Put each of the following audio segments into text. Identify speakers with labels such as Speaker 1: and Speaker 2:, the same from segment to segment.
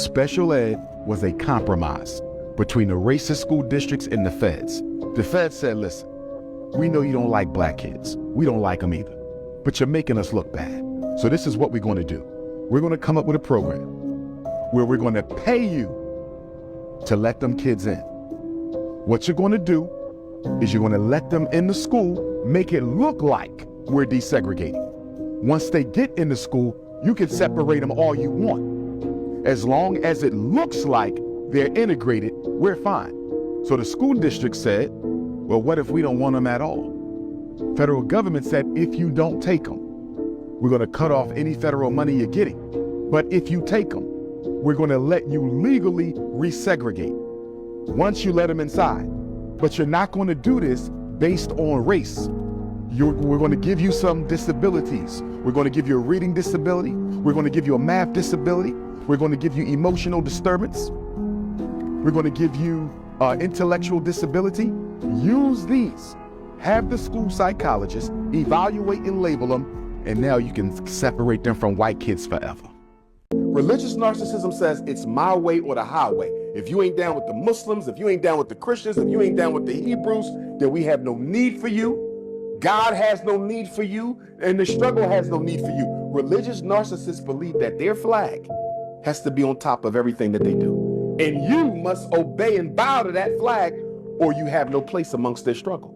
Speaker 1: special ed was a compromise between the racist school districts and the feds. The feds said, listen, we know you don't like black kids. We don't like them either, but you're making us look bad. So this is what we're going to do. We're going to come up with a program where we're going to pay you to let them kids in. What you're going to do is you're going to let them in the school, make it look like we're desegregating. Once they get in the school, you can separate them all you want. As long as it looks like they're integrated, we're fine. So the school district said, well, what if we don't want them at all? Federal government said, if you don't take them, we're going to cut off any federal money you're getting. But if you take them, we're going to let you legally resegregate once you let them inside. But you're not going to do this based on race. We're going to give you some disabilities. We're going to give you a reading disability. We're going to give you a math disability. We're going to give you emotional disturbance. We're going to give you intellectual disability. Use these. Have the school psychologist evaluate and label them, and now you can separate them from white kids forever. Religious narcissism says it's my way or the highway. If you ain't down with the Muslims, if you ain't down with the Christians, if you ain't down with the Hebrews, then we have no need for you. God has no need for you, and the struggle has no need for you. Religious narcissists believe that their flag has to be on top of everything that they do. And you must obey and bow to that flag, or you have no place amongst their struggle.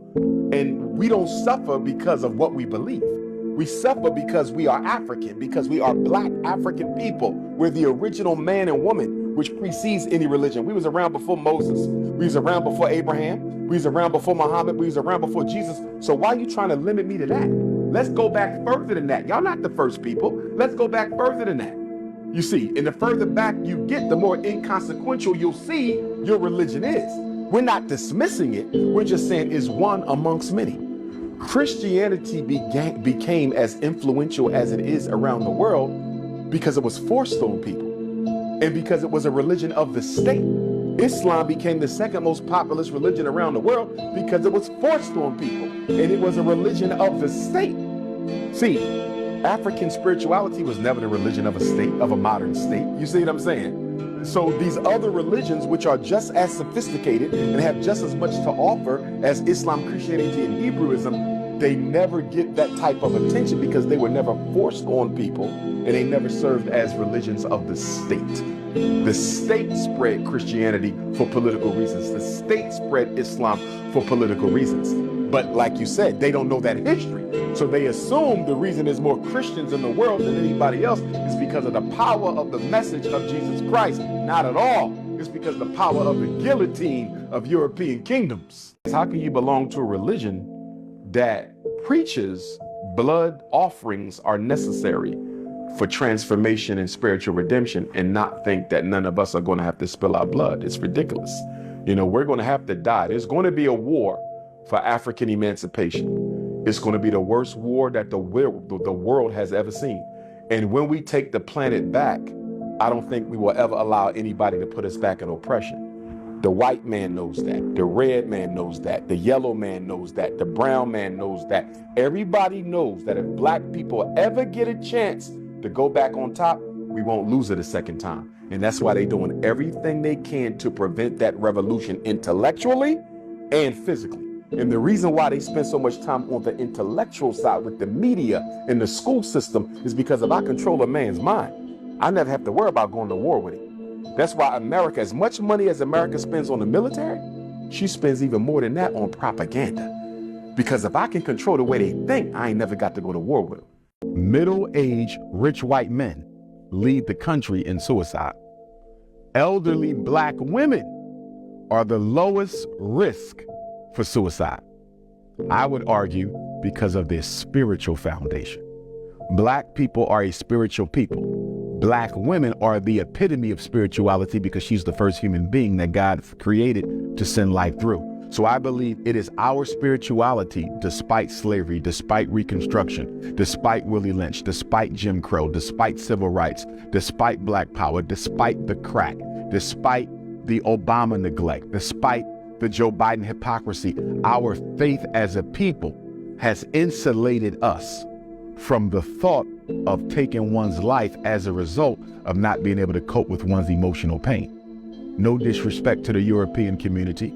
Speaker 1: And we don't suffer because of what we believe. We suffer because we are African, because we are black African people. We're the original man and woman, which precedes any religion. We was around before Moses. We was around before Abraham. We was around before Muhammad. We was around before Jesus. So why are you trying to limit me to that? Let's go back further than that. Y'all not the first people. Let's go back further than that. You see, and the further back you get, the more inconsequential you'll see your religion is. We're not dismissing it. We're just saying it's one amongst many. Christianity became as influential as it is around the world because it was forced on people and because it was a religion of the state. Islam became the second most populous religion around the world because it was forced on people and it was a religion of the state. See, African spirituality was never the religion of a state, of a modern state. You see what I'm saying? So these other religions, which are just as sophisticated and have just as much to offer as Islam, Christianity, and Hebrewism, they never get that type of attention because they were never forced on people and they never served as religions of the state. The state spread Christianity for political reasons. The state spread Islam for political reasons. But like you said, they don't know that history. So they assume the reason there's more Christians in the world than anybody else is because of the power of the message of Jesus Christ. Not at all. It's because of the power of the guillotine of European kingdoms. How can you belong to a religion that preaches blood offerings are necessary for transformation and spiritual redemption and not think that none of us are going to have to spill our blood? It's ridiculous. You know, we're going to have to die. There's going to be a war for African emancipation. It's going to be the worst war that the world has ever seen. And when we take the planet back, I don't think we will ever allow anybody to put us back in oppression. The white man knows that. The red man knows that. The yellow man knows that. The brown man knows that. Everybody knows that if black people ever get a chance to go back on top, we won't lose it a second time. And that's why they're doing everything they can to prevent that revolution intellectually and physically. And the reason why they spend so much time on the intellectual side with the media and the school system is because if I control a man's mind, I never have to worry about going to war with him. That's why America, as much money as America spends on the military, she spends even more than that on propaganda. Because if I can control the way they think, I ain't never got to go to war with them. Middle-aged, rich white men lead the country in suicide. Elderly black women are the lowest risk for suicide. I would argue because of their spiritual foundation. Black people are a spiritual people. Black women are the epitome of spirituality because she's the first human being that God created to send life through. So I believe it is our spirituality, despite slavery, despite Reconstruction, despite Willie Lynch, despite Jim Crow, despite civil rights, despite black power, despite the crack, despite the Obama neglect, despite the Joe Biden hypocrisy, our faith as a people has insulated us from the thought of taking one's life as a result of not being able to cope with one's emotional pain. No disrespect to the European community.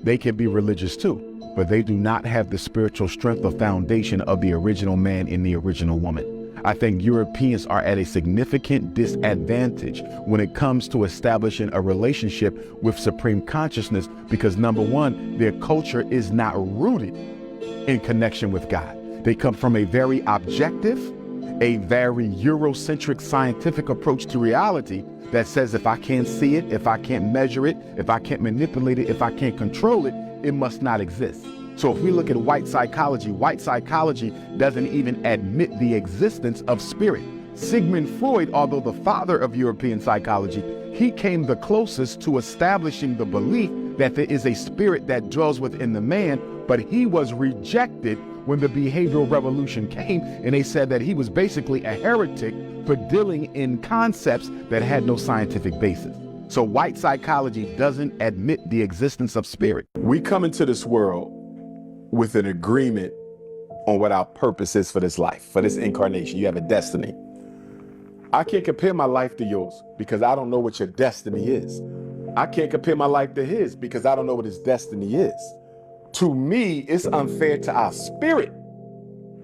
Speaker 1: They can be religious too, but they do not have the spiritual strength or foundation of the original man and the original woman. I think Europeans are at a significant disadvantage when it comes to establishing a relationship with supreme consciousness because, number one, their culture is not rooted in connection with God. They come from a very objective, a very Eurocentric scientific approach to reality that says if I can't see it, if I can't measure it, if I can't manipulate it, if I can't control it, it must not exist. So if we look at white psychology doesn't even admit the existence of spirit. Sigmund Freud, although the father of European psychology, he came the closest to establishing the belief that there is a spirit that dwells within the man, but he was rejected when the behavioral revolution came, and they said that he was basically a heretic for dealing in concepts that had no scientific basis. So white psychology doesn't admit the existence of spirit.
Speaker 2: We come into this world with an agreement on what our purpose is for this life, for this incarnation. You have a destiny. I can't compare my life to yours because I don't know what your destiny is. I can't compare my life to his because I don't know what his destiny is. To me, it's unfair to our spirit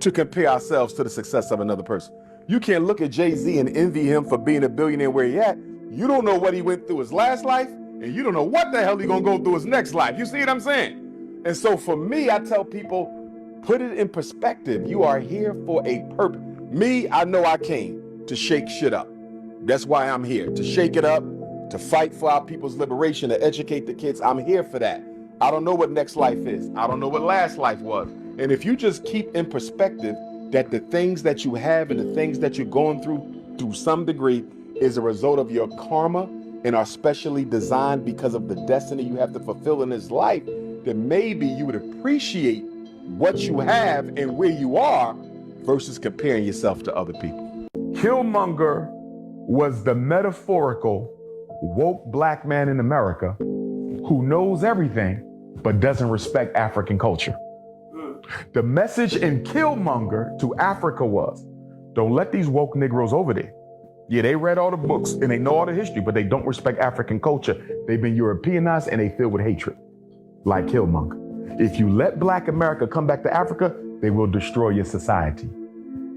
Speaker 2: to compare ourselves to the success of another person. You can't look at Jay-Z and envy him for being a billionaire where he at. You don't know what he went through his last life, and you don't know what the hell he's gonna go through his next life. You see what I'm saying? And so for me, I tell people, put it in perspective. You are here for a purpose. Me, I know I came to shake shit up. That's why I'm here, to shake it up, to fight for our people's liberation, to educate the kids. I'm here for that. I don't know what next life is. I don't know what last life was. And if you just keep in perspective that the things that you have and the things that you're going through some degree is a result of your karma and are specially designed because of the destiny you have to fulfill in this life, then maybe you would appreciate what you have and where you are versus comparing yourself to other people.
Speaker 3: Killmonger was the metaphorical woke black man in America who knows everything but doesn't respect African culture. The message in Killmonger to Africa was, don't let these woke Negroes over there. Yeah, they read all the books and they know all the history, but they don't respect African culture. They've been Europeanized and they filled with hatred, like Killmonger. If you let black America come back to Africa, they will destroy your society.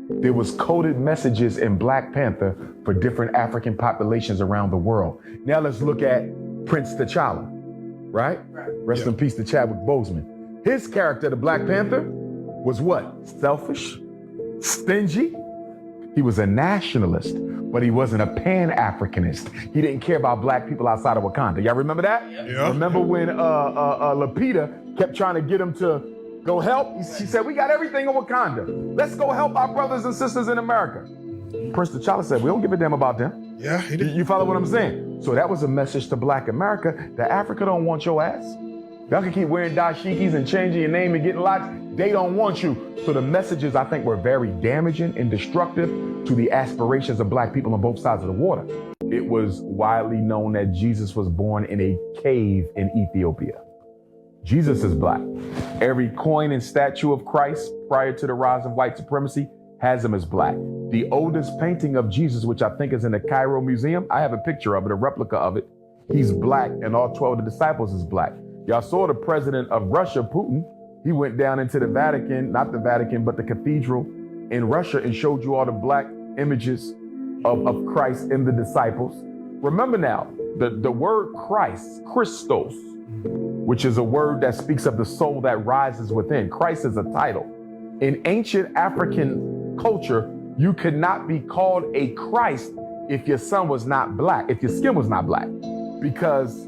Speaker 3: There was coded messages in Black Panther for different African populations around the world. Now let's look at Prince T'Challa, right? Rest in peace to Chadwick Boseman. His character, the Black Panther, was what? Selfish, stingy. He was a nationalist, but he wasn't a Pan Africanist. He didn't care about black people outside of Wakanda. Y'all remember that? Yeah. Remember when Lupita kept trying to get him to go help? She said, we got everything in Wakanda. Let's go help our brothers and sisters in America. Prince T'Challa said, we don't give a damn about them.
Speaker 4: Yeah, he did.
Speaker 3: You follow what I'm saying? So that was a message to black America that Africa don't want your ass. Y'all can keep wearing dashikis and changing your name and getting locked. They don't want you. So the messages, I think, were very damaging and destructive to the aspirations of black people on both sides of the water. It was widely known that Jesus was born in a cave in Ethiopia. Jesus is black. Every coin and statue of Christ prior to the rise of white supremacy has him as black. The oldest painting of Jesus, which I think is in the Cairo Museum, I have a picture of it, a replica of it. He's black and all 12 of the disciples is black. Y'all saw the president of Russia, Putin. He went down into the Vatican, not the Vatican, but the cathedral in Russia and showed you all the black images of Christ in the disciples. Remember now, the word Christ, Christos, which is a word that speaks of the soul that rises within. Christ is a title. In ancient African culture, you could not be called a Christ if your son was not black, if your skin was not black, because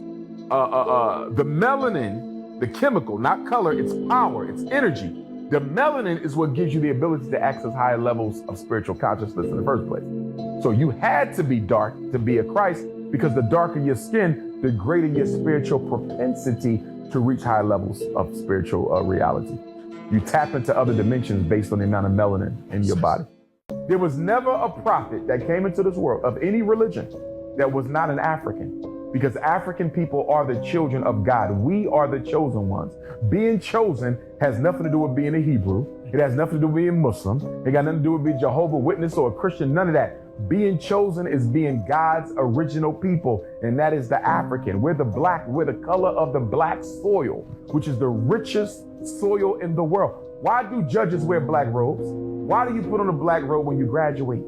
Speaker 3: the melanin, the chemical, not color, it's power, it's energy. The melanin is what gives you the ability to access higher levels of spiritual consciousness in the first place. So you had to be dark to be a Christ, because the darker your skin, the greater your spiritual propensity to reach higher levels of spiritual reality. You tap into other dimensions based on the amount of melanin in your body. There was never a prophet that came into this world of any religion that was not an African, because African people are the children of God. We are the chosen ones. Being chosen has nothing to do with being a Hebrew. It has nothing to do with being Muslim. It got nothing to do with being Jehovah's Witness or a Christian, none of that. Being chosen is being God's original people, and that is the African. We're the black, we're the color of the black soil, which is the richest soil in the world. Why do judges wear black robes? Why do you put on a black robe when you graduate?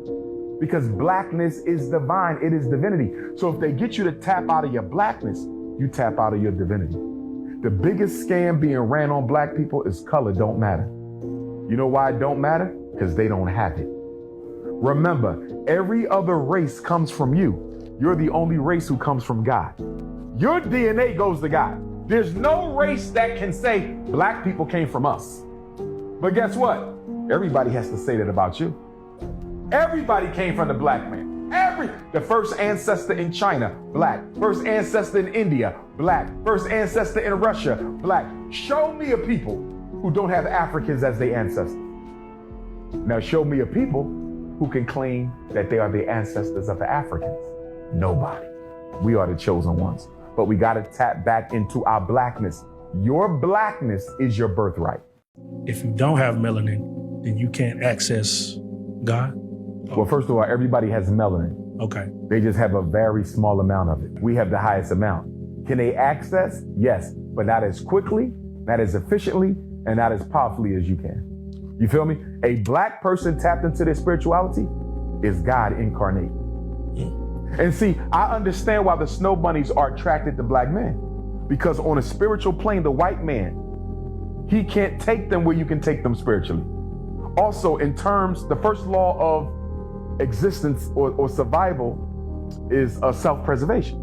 Speaker 3: Because blackness is divine, it is divinity. So if they get you to tap out of your blackness, you tap out of your divinity. The biggest scam being ran on black people is color don't matter. You know why it don't matter? Because they don't have it. Remember, every other race comes from you. You're the only race who comes from God. Your DNA goes to God. There's no race that can say black people came from us. But guess what? Everybody has to say that about you. Everybody came from the black man. The first ancestor in China, black. First ancestor in India, black. First ancestor in Russia, black. Show me a people who don't have Africans as their ancestors. Now show me a people who can claim that they are the ancestors of the Africans. Nobody. We are the chosen ones. But we got to tap back into our blackness. Your blackness is your birthright.
Speaker 4: If you don't have melanin, then you can't access God?
Speaker 3: Well, first of all, everybody has melanin.
Speaker 4: Okay.
Speaker 3: They just have a very small amount of it. We have the highest amount. Can they access? Yes, but not as quickly, not as efficiently, and not as powerfully as you can. You feel me? A black person tapped into their spirituality is God incarnate. And see, I understand why the snow bunnies are attracted to black men. Because on a spiritual plane, the white man, he can't take them where you can take them spiritually. Also, in terms, the first law of existence or survival is self-preservation.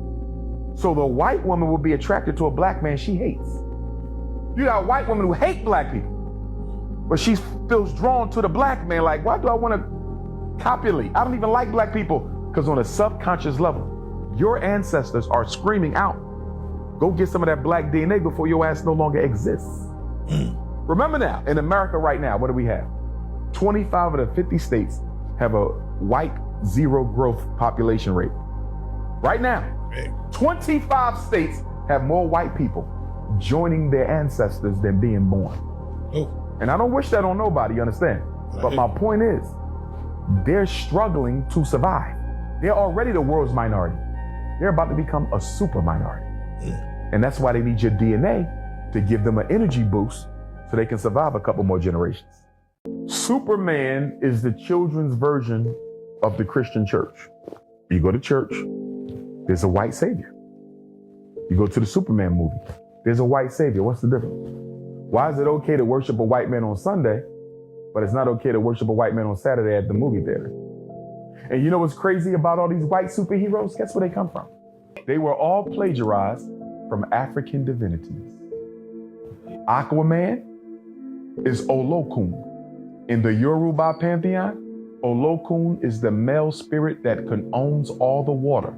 Speaker 3: So the white woman will be attracted to a black man she hates. You got white women who hate black people, but she feels drawn to the black man. Like, why do I want to copulate? I don't even like black people. Because on a subconscious level, your ancestors are screaming out, go get some of that black DNA before your ass no longer exists. Remember now, in America right now, what do we have? 25 of the 50 states have a white zero growth population rate. Right now, 25 states have more white people joining their ancestors than being born. And I don't wish that on nobody, you understand? But my point is, they're struggling to survive. They're already the world's minority. They're about to become a super minority. And that's why they need your DNA to give them an energy boost so they can survive a couple more generations. Superman is the children's version of the Christian church. You go to church, there's a white savior. You go to the Superman movie, there's a white savior. What's the difference? Why is it okay to worship a white man on Sunday, but it's not okay to worship a white man on Saturday at the movie theater? And you know what's crazy about all these white superheroes? Guess where they come from? They were all plagiarized from African divinities. Aquaman is Olokun. In the Yoruba pantheon, Olokun is the male spirit that owns all the water.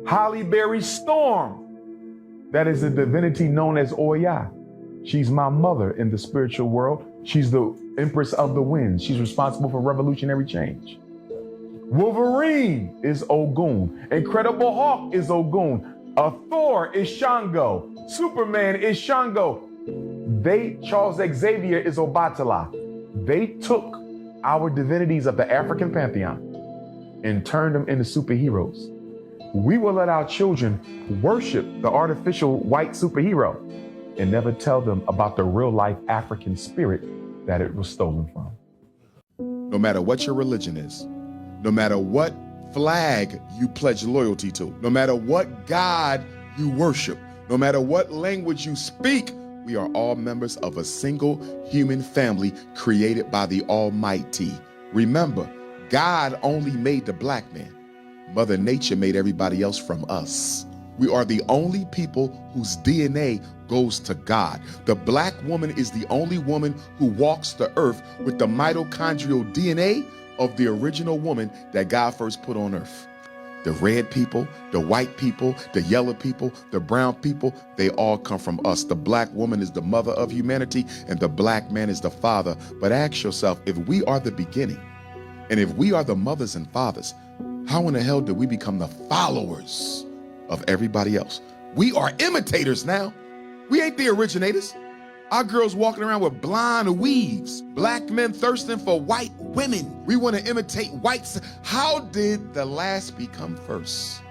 Speaker 3: Halle Berry's Storm, that is a divinity known as Oya. She's my mother in the spiritual world. She's the Empress of the Winds. She's responsible for revolutionary change. Wolverine is Ogun. Incredible Hulk is Ogun. Thor is Shango. Superman is Shango. Charles Xavier is Obatala. They took our divinities of the African pantheon and turned them into superheroes. We will let our children worship the artificial white superhero and never tell them about the real life African spirit that it was stolen from.
Speaker 2: No matter what your religion is, no matter what flag you pledge loyalty to, no matter what God you worship, no matter what language you speak, we are all members of a single human family created by the Almighty. Remember, God only made the black man. Mother Nature made everybody else from us. We are the only people whose DNA goes to God. The black woman is the only woman who walks the earth with the mitochondrial DNA of the original woman that God first put on earth. The red people, the white people, the yellow people, the brown people, they all come from us. The black woman is the mother of humanity and the black man is the father. But ask yourself, if we are the beginning and if we are the mothers and fathers, how in the hell did we become the followers of everybody else? We are imitators now. We ain't the originators.
Speaker 1: Our girls walking around with blonde weaves. Black men thirsting for white women. We want to imitate whites. How did the last become first?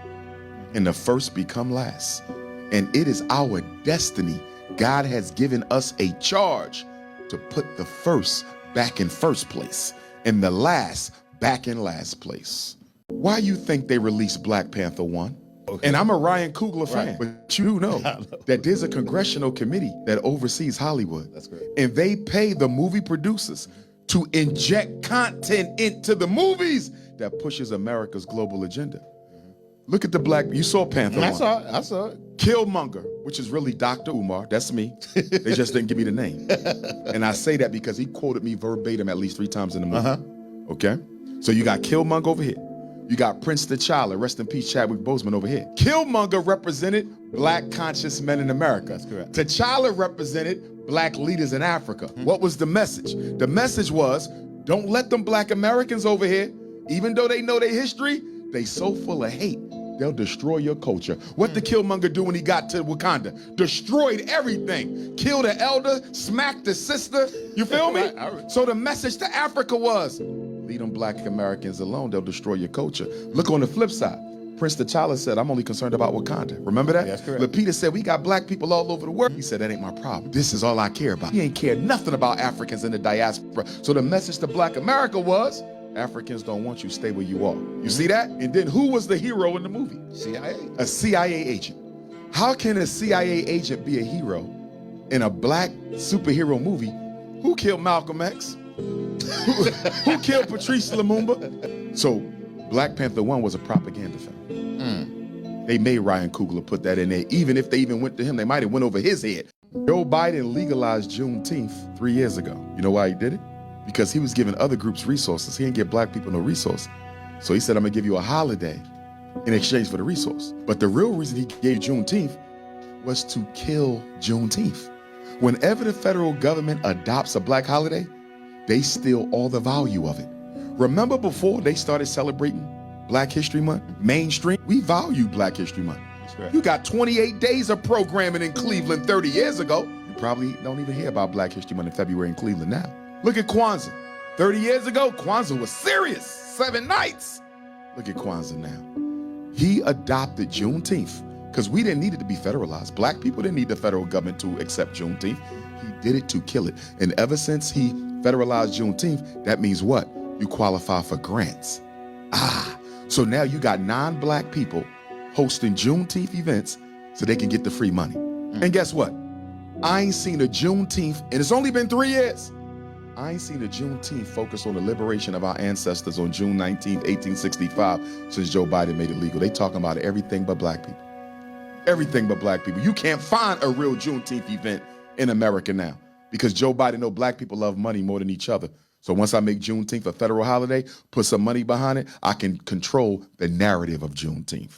Speaker 1: And the first become last. And it is our destiny. God has given us a charge to put the first back in first place and the last back in last place. Why you think they released Black Panther 1? Okay. And I'm a Ryan Coogler fan, but you know that there's a congressional committee that oversees Hollywood. That's great. And they pay the movie producers to inject content into the movies that pushes America's global agenda. Look at the black, you saw Panther 1.
Speaker 5: I saw it.
Speaker 1: Killmonger, which is really Dr. Umar, that's me. They just didn't give me the name. And I say that because he quoted me verbatim at least 3 times in the movie. Okay? So you got Killmonger over here. You got Prince T'Challa, rest in peace, Chadwick Boseman over here. Killmonger represented black conscious men in America. That's correct. T'Challa represented black leaders in Africa. What was the message? The message was, don't let them black Americans over here, even though they know their history, they so full of hate, they'll destroy your culture. What did Killmonger do when he got to Wakanda? Destroyed everything. Killed an elder, smacked a sister, you feel me? So the message to Africa was, leave them black Americans alone, they'll destroy your culture. Look on the flip side. Prince T'Challa said, I'm only concerned about Wakanda. Remember that? That's correct. Lapita said, we got black people all over the world. He said, that ain't my problem. This is all I care about. He ain't cared nothing about Africans in the diaspora. So the message to black America was, Africans don't want you, stay where you are. You see that? And then who was the hero in the movie? CIA. A CIA agent. How can a CIA agent be a hero in a black superhero movie? Who killed Malcolm X? Who killed Patrice Lumumba? So Black Panther 1 was a propaganda film. They made Ryan Coogler put that in there. Even if they even went to him, they might have went over his head. Joe Biden legalized Juneteenth 3 years ago. You know why he did it? Because he was giving other groups resources. He didn't give black people no resource. So he said, I'm gonna give you a holiday in exchange for the resource. But the real reason he gave Juneteenth was to kill Juneteenth. Whenever the federal government adopts a black holiday, they steal all the value of it. Remember before they started celebrating Black History Month, mainstream, we valued Black History Month. You got 28 days of programming in Cleveland 30 years ago. You probably don't even hear about Black History Month in February in Cleveland now. Look at Kwanzaa. 30 years ago, Kwanzaa was serious, 7 nights. Look at Kwanzaa now. He adopted Juneteenth because we didn't need it to be federalized. Black people didn't need the federal government to accept Juneteenth. He did it to kill it. And ever since he federalized Juneteenth, that means what? You qualify for grants. So now you got non-black people hosting Juneteenth events so they can get the free money. And guess what? I ain't seen a Juneteenth, and it's only been 3 years. I ain't seen a Juneteenth focus on the liberation of our ancestors on June 19, 1865, since Joe Biden made it legal. They talking about everything but black people. Everything but black people. You can't find a real Juneteenth event in America now because Joe Biden know black people love money more than each other. So once I make Juneteenth a federal holiday, put some money behind it, I can control the narrative of Juneteenth.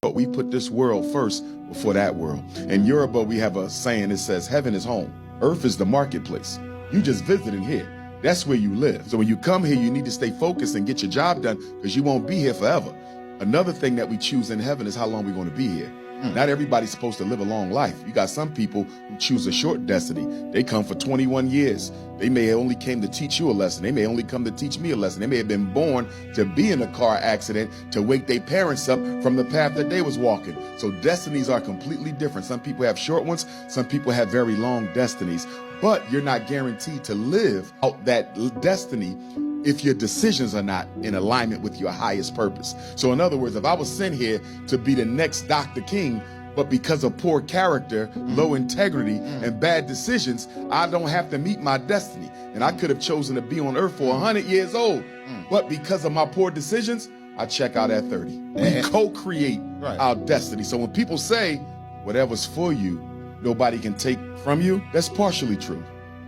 Speaker 1: But we put this world first before that world. In Yoruba, we have a saying that says, heaven is home, earth is the marketplace. You just visiting here. That's where you live. So when you come here, you need to stay focused and get your job done because you won't be here forever. Another thing that we choose in heaven is how long we're going to be here. Not everybody's supposed to live a long life. You got some people who choose a short destiny. They come for 21 years. They may have only came to teach you a lesson. They may only come to teach me a lesson. They may have been born to be in a car accident to wake their parents up from the path that they was walking. So destinies are completely different. Some people have short ones. Some people have very long destinies. But you're not guaranteed to live out that destiny if your decisions are not in alignment with your highest purpose. So in other words, if I was sent here to be the next Dr. King, but because of poor character, low integrity, and bad decisions, I don't have to meet my destiny. And I could have chosen to be on earth for 100 years old. But because of my poor decisions, I check out at 30. We co-create our destiny. So when people say, whatever's for you, nobody can take from you, that's partially true.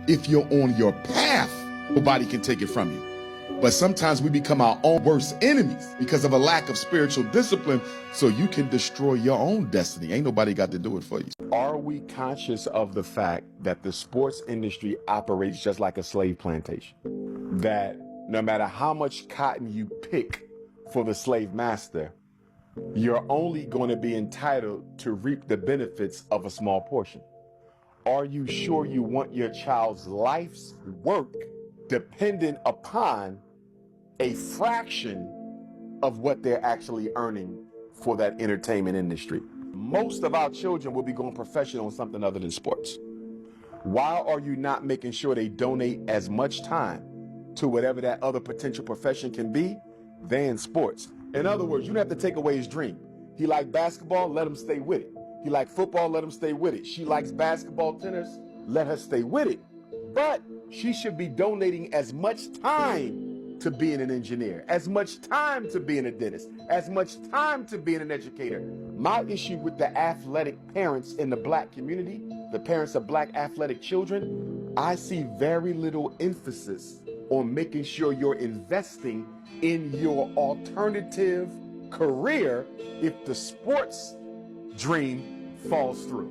Speaker 1: If you're on your path, nobody can take it from you. But sometimes we become our own worst enemies because of a lack of spiritual discipline, so you can destroy your own destiny. Ain't nobody got to do it for you. Are we conscious of the fact that the sports industry operates just like a slave plantation? That no matter how much cotton you pick for the slave master, you're only going to be entitled to reap the benefits of a small portion.
Speaker 2: Are you sure you want your child's life's work dependent upon a fraction of what they're actually earning for that entertainment industry? Most of our children will be going professional on something other than sports. Why are you not making sure they donate as much time to whatever that other potential profession can be than sports? In other words, you don't have to take away his dream. He liked basketball, let him stay with it. He liked football, let him stay with it. She likes basketball, tennis, let her stay with it. But she should be donating as much time to being an engineer, as much time to being a dentist, as much time to being an educator. My issue with the athletic parents in the black community, the parents of black athletic children, I see very little emphasis on making sure you're investing in your alternative career if the sports dream falls through.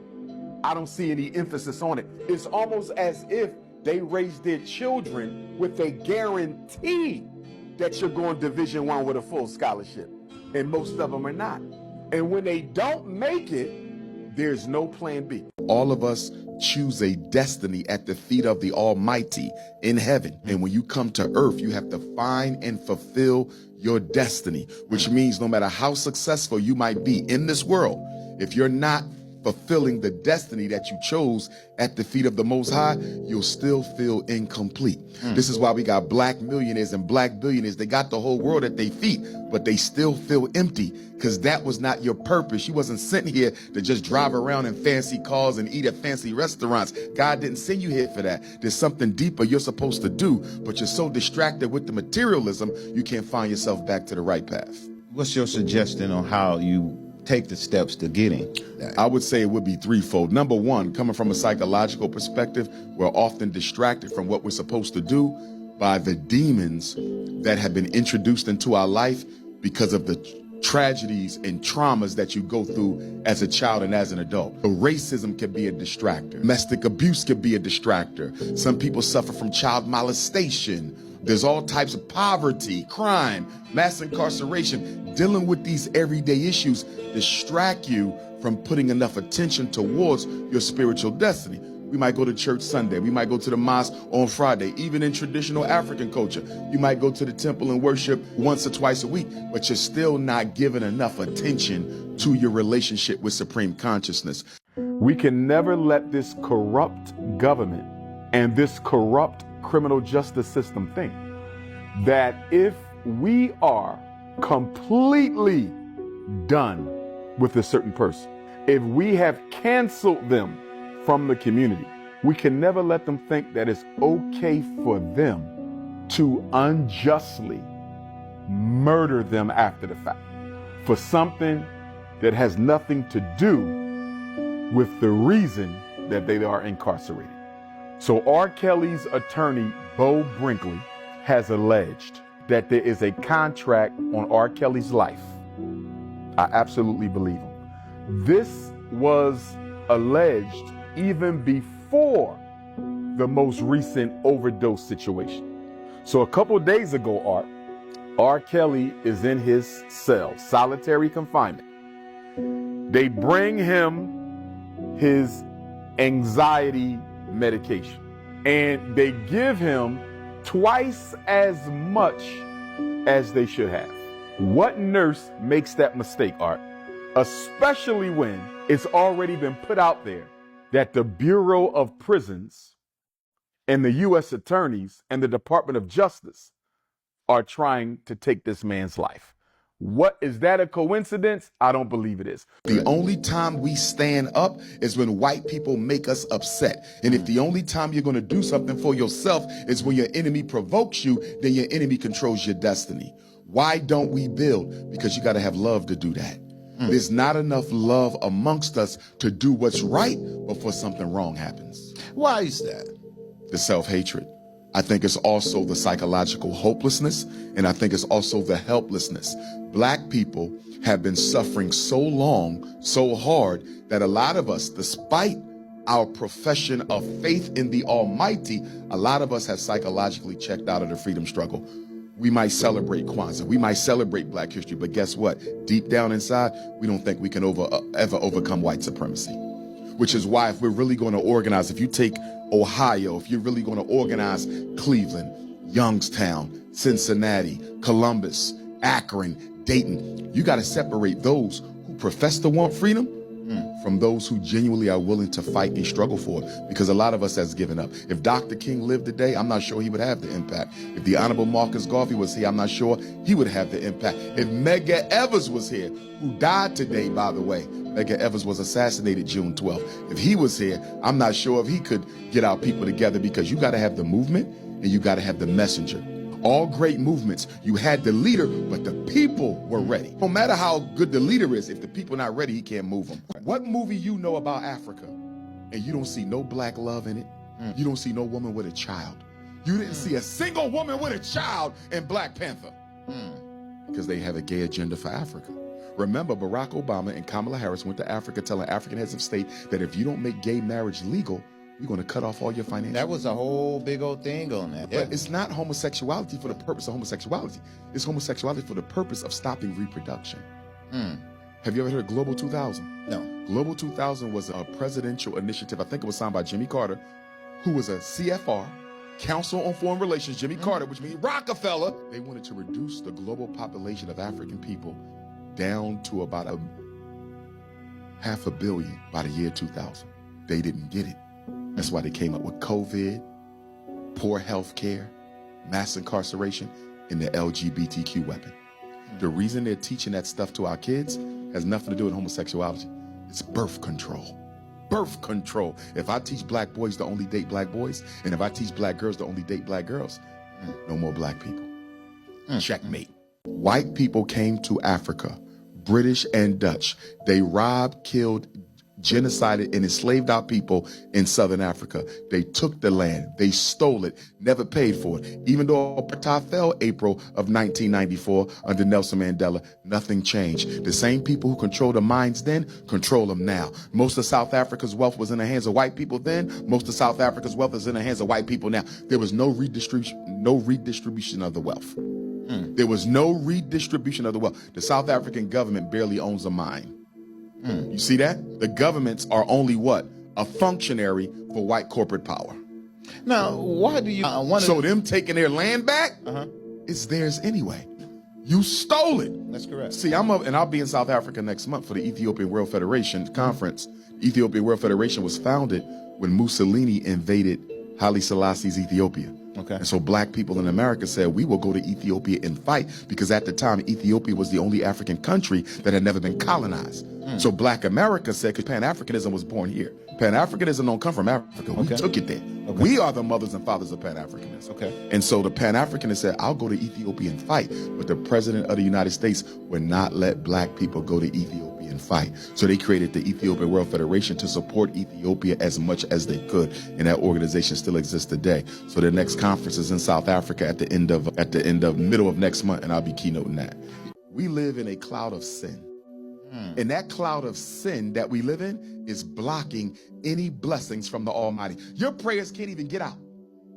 Speaker 2: I don't see any emphasis on it. It's almost as if they raise their children with a guarantee that you're going Division I with a full scholarship. And most of them are not. And when they don't make it, there's no plan B.
Speaker 1: All of us choose a destiny at the feet of the Almighty in heaven. And when you come to earth, you have to find and fulfill your destiny, which means no matter how successful you might be in this world, if you're not fulfilling the destiny that you chose at the feet of the Most High, you'll still feel incomplete. This is why we got black millionaires and black billionaires. They got the whole world at their feet, but they still feel empty because that was not your purpose. You wasn't sent here to just drive around in fancy cars and eat at fancy restaurants. God didn't send you here for that. There's something deeper you're supposed to do, but you're so distracted with the materialism, you can't find yourself back to the right path.
Speaker 5: What's your suggestion on how you take the steps to getting that?
Speaker 1: I would say it would be threefold. Number one, coming from a psychological perspective, we're often distracted from what we're supposed to do by the demons that have been introduced into our life because of the tragedies and traumas that you go through as a child and as an adult. So racism can be a distractor. Domestic abuse can be a distractor. Some people suffer from child molestation. There's all types of poverty, crime, mass incarceration. Dealing with these everyday issues distract you from putting enough attention towards your spiritual destiny. We might go to church Sunday. We might go to the mosque on Friday. Even in traditional African culture, you might go to the temple and worship once or twice a week, but you're still not giving enough attention to your relationship with supreme consciousness.
Speaker 3: We can never let this corrupt government and this corrupt criminal justice system think that if we are completely done with a certain person, if we have canceled them from the community, we can never let them think that it's okay for them to unjustly murder them after the fact for something that has nothing to do with the reason that they are incarcerated. So R. Kelly's attorney, Bo Brinkley, has alleged that there is a contract on R. Kelly's life. I absolutely believe him. This was alleged even before the most recent overdose situation. So a couple days ago, R. Kelly is in his cell, solitary confinement. They bring him his anxiety medication, and they give him twice as much as they should have. What nurse makes that mistake, Art? Especially when it's already been put out there that the Bureau of Prisons and the U.S. attorneys and the Department of Justice are trying to take this man's life. What, is that a coincidence? I don't believe it is.
Speaker 1: The only time we stand up is when white people make us upset. And if the only time you're going to do something for yourself is when your enemy provokes you, then your enemy controls your destiny. Why don't we build? Because you got to have love to do that. There's not enough love amongst us to do what's right before something wrong happens.
Speaker 5: Why is that?
Speaker 1: The self-hatred. I think it's also the psychological hopelessness, and I think it's also the helplessness. Black people have been suffering so long, so hard, that a lot of us, despite our profession of faith in the Almighty, a lot of us have psychologically checked out of the freedom struggle. We might celebrate Kwanzaa, we might celebrate Black history, but guess what? Deep down inside, we don't think we can ever overcome white supremacy.
Speaker 2: which is why if we're really going to organize, if you take Ohio, if you're really going to organize Cleveland, Youngstown, Cincinnati, Columbus, Akron, Dayton, you got to separate those who profess to want freedom from those who genuinely are willing to fight and struggle for it, because a lot of us has given up. If Dr. King lived today, I'm not sure he would have the impact. If the Honorable Marcus Garvey was here, I'm not sure he would have the impact. If Medgar Evers was here, who died today, by the way, Medgar Evers was assassinated June 12th. If he was here, I'm not sure if he could get our people together, because you got to have the movement and you got to have the messenger. All great movements, you had the leader, but the people were ready. No matter how good the leader is, if the people not ready, he can't move them. What movie you know about Africa and you don't see no black love in it? You don't see no woman with a child. You didn't see a single woman with a child in Black Panther. Because they have a gay agenda for Africa. Remember, Barack Obama and Kamala Harris went to Africa telling African heads of state that if you don't make gay marriage legal, you're going to cut off all your financial.
Speaker 5: That was a whole big old thing on that.
Speaker 2: But it's not homosexuality for the purpose of homosexuality. It's homosexuality for the purpose of stopping reproduction. Have you ever heard of Global 2000?
Speaker 5: No.
Speaker 2: Global 2000 was a presidential initiative. I think it was signed by Jimmy Carter, who was a CFR, Council on Foreign Relations, Jimmy Carter, which means Rockefeller. They wanted to reduce the global population of African people down to about 500 million by the year 2000. They didn't get it. That's why they came up with COVID, poor health care, mass incarceration, and the LGBTQ weapon. The reason they're teaching that stuff to our kids has nothing to do with homosexuality. It's birth control. Birth control. If I teach black boys to only date black boys, and if I teach black girls to only date black girls, no more black people. Checkmate. White people came to Africa, British and Dutch. They robbed, killed, genocided, and enslaved our people in Southern Africa. They took the land, they stole it, never paid for it. Even though apartheid fell April of 1994 under Nelson Mandela, nothing changed. The same people who controlled the mines then control them now. Most of South Africa's wealth was in the hands of white people then. Most of South Africa's wealth is in the hands of white people now. There was no redistribution of the wealth. There was no redistribution of the wealth. The South African government barely owns a mine. You see that? The governments are only what? A functionary for white corporate power.
Speaker 5: Now, why do you
Speaker 2: So them taking their land back, it's theirs anyway. You stole it.
Speaker 5: That's correct.
Speaker 2: See, I'll be in South Africa next month for the Ethiopian World Federation conference. Ethiopian World Federation was founded when Mussolini invaded Haile Selassie's Ethiopia.
Speaker 5: Okay.
Speaker 2: And so black people in America said, we will go to Ethiopia and fight, because at the time, Ethiopia was the only African country that had never been colonized. So black America said, because Pan Africanism was born here. Pan Africanism don't come from Africa. We took it there. We are the mothers and fathers of Pan Africanism. And so the Pan Africanists said, I'll go to Ethiopia and fight. But the president of the United States would not let black people go to Ethiopia and fight. So they created the Ethiopian World Federation to support Ethiopia as much as they could. And that organization still exists today. So the next conference is in South Africa at the middle of next month, and I'll be keynoting that. We live in a cloud of sin. And that cloud of sin that we live in is blocking any blessings from the Almighty. Your prayers can't even get out.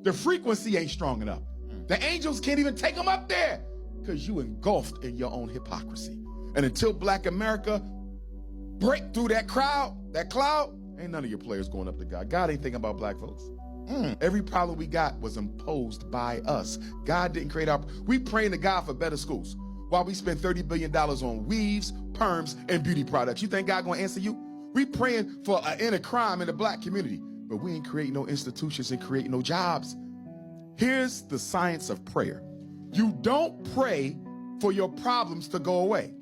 Speaker 2: The frequency ain't strong enough. The angels can't even take them up there, because you engulfed in your own hypocrisy. And until black America break through that cloud, ain't none of your players going up to God. God ain't thinking about black folks. Every problem we got was imposed by us. God didn't create we praying to God for better schools, while we spend $30 billion on weaves, perms, and beauty products. You think God gonna answer you? We praying for an end of crime in the black community, but we ain't creating no institutions and creating no jobs. Here's the science of prayer. You don't pray for your problems to go away.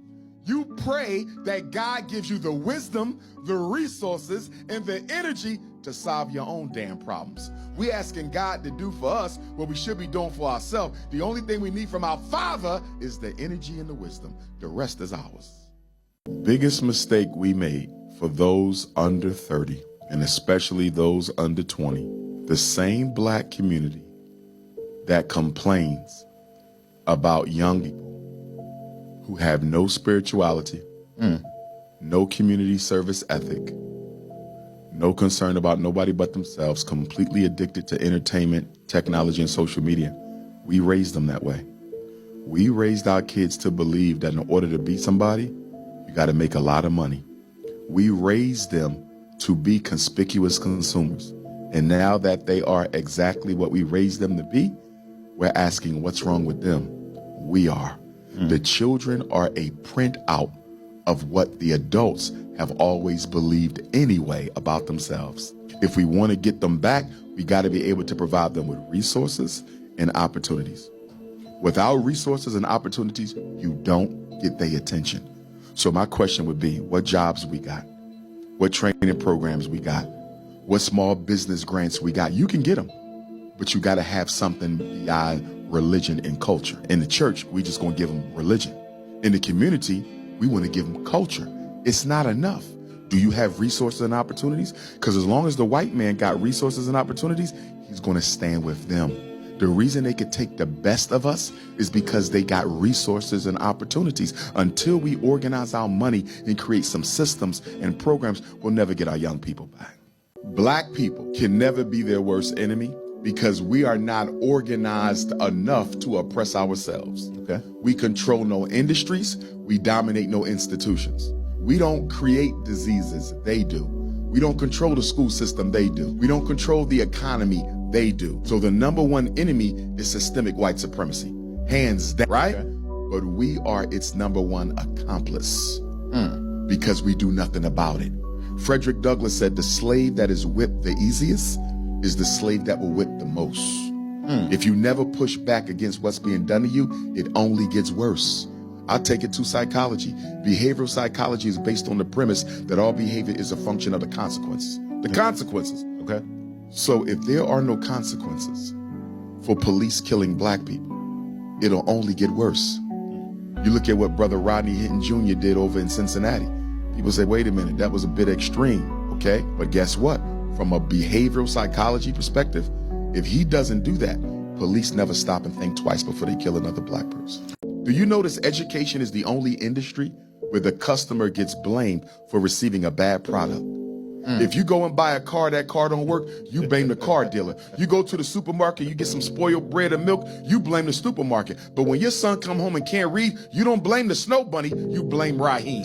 Speaker 2: You pray that God gives you the wisdom, the resources, and the energy to solve your own damn problems. We asking God to do for us what we should be doing for ourselves. The only thing we need from our Father is the energy and the wisdom. The rest is ours. Biggest mistake we made for those under 30, and especially those under 20, the same black community that complains about young people who have no spirituality, no community service ethic, no concern about nobody but themselves, completely addicted to entertainment, technology, and social media. We raised them that way. We raised our kids to believe that in order to be somebody, you got to make a lot of money. We raised them to be conspicuous consumers. And now that they are exactly what we raised them to be, we're asking what's wrong with them. We are. The children are a printout of what the adults have always believed anyway about themselves. If we want to get them back, we got to be able to provide them with resources and opportunities. Without resources and opportunities, you don't get their attention. So my question would be, what jobs we got? What training programs we got? What small business grants we got? You can get them, but you got to have something beyond religion and culture. In the church, we just going to give them religion. In the community, we want to give them culture. It's not enough. Do you have resources and opportunities? Because as long as the white man got resources and opportunities, he's going to stand with them. The reason they could take the best of us is because they got resources and opportunities. Until we organize our money and create some systems and programs, we'll never get our young people back. Black people can never be their worst enemy because we are not organized enough to oppress ourselves. Okay. We control no industries. We dominate no institutions. We don't create diseases. They do. We don't control the school system. They do. We don't control the economy. They do. So the number one enemy is systemic white supremacy. Hands down, right? Okay. But we are its number one accomplice because we do nothing about it. Frederick Douglass said the slave that is whipped the easiest is the slave that will whip the most. If you never push back against what's being done to you, it only gets worse. I'll take it to psychology. Behavioral psychology is based on the premise that all behavior is a function of the consequences. The consequences, okay? So if there are no consequences for police killing black people, it'll only get worse. You look at what Brother Rodney Hinton Jr. did over in Cincinnati. People say, wait a minute, that was a bit extreme, okay? But guess what? From a behavioral psychology perspective, if he doesn't do that, police never stop and think twice before they kill another black person. Do you notice education is the only industry where the customer gets blamed for receiving a bad product? If you go and buy a car, that car don't work, you blame the car dealer. You go to the supermarket, you get some spoiled bread and milk, you blame the supermarket. But when your son come home and can't read, you don't blame the snow bunny, you blame Raheem.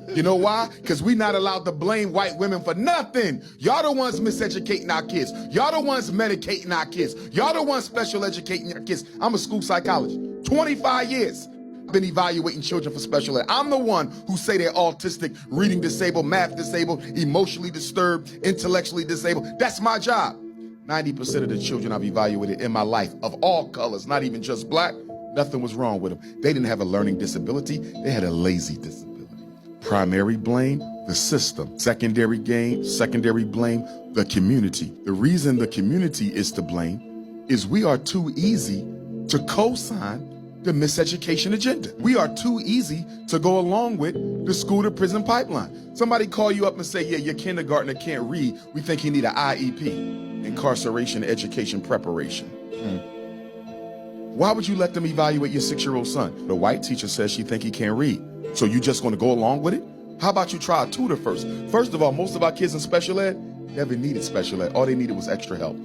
Speaker 2: You know why? Because we're not allowed to blame white women for nothing. Y'all the ones miseducating our kids. Y'all the ones medicating our kids. Y'all the ones special educating your kids. I'm a school psychologist. 25 years. I've been evaluating children for special ed. I'm the one who say they're autistic, reading disabled, math disabled, emotionally disturbed, intellectually disabled. That's my job. 90% of the children I've evaluated in my life, of all colors, not even just black, nothing was wrong with them. They didn't have a learning disability. They had a lazy disability. Primary blame, the system. Secondary blame, the community. The reason the community is to blame is we are too easy to co-sign the miseducation agenda. We are too easy to go along with the school to prison pipeline. Somebody call you up and say, yeah, your kindergartner can't read. We think he need an IEP, incarceration education preparation. Why would you let them evaluate your 6-year-old son? The white teacher says she think he can't read. So you just gonna go along with it? How about you try a tutor first? First of all, most of our kids in special ed never needed special ed. All they needed was extra help.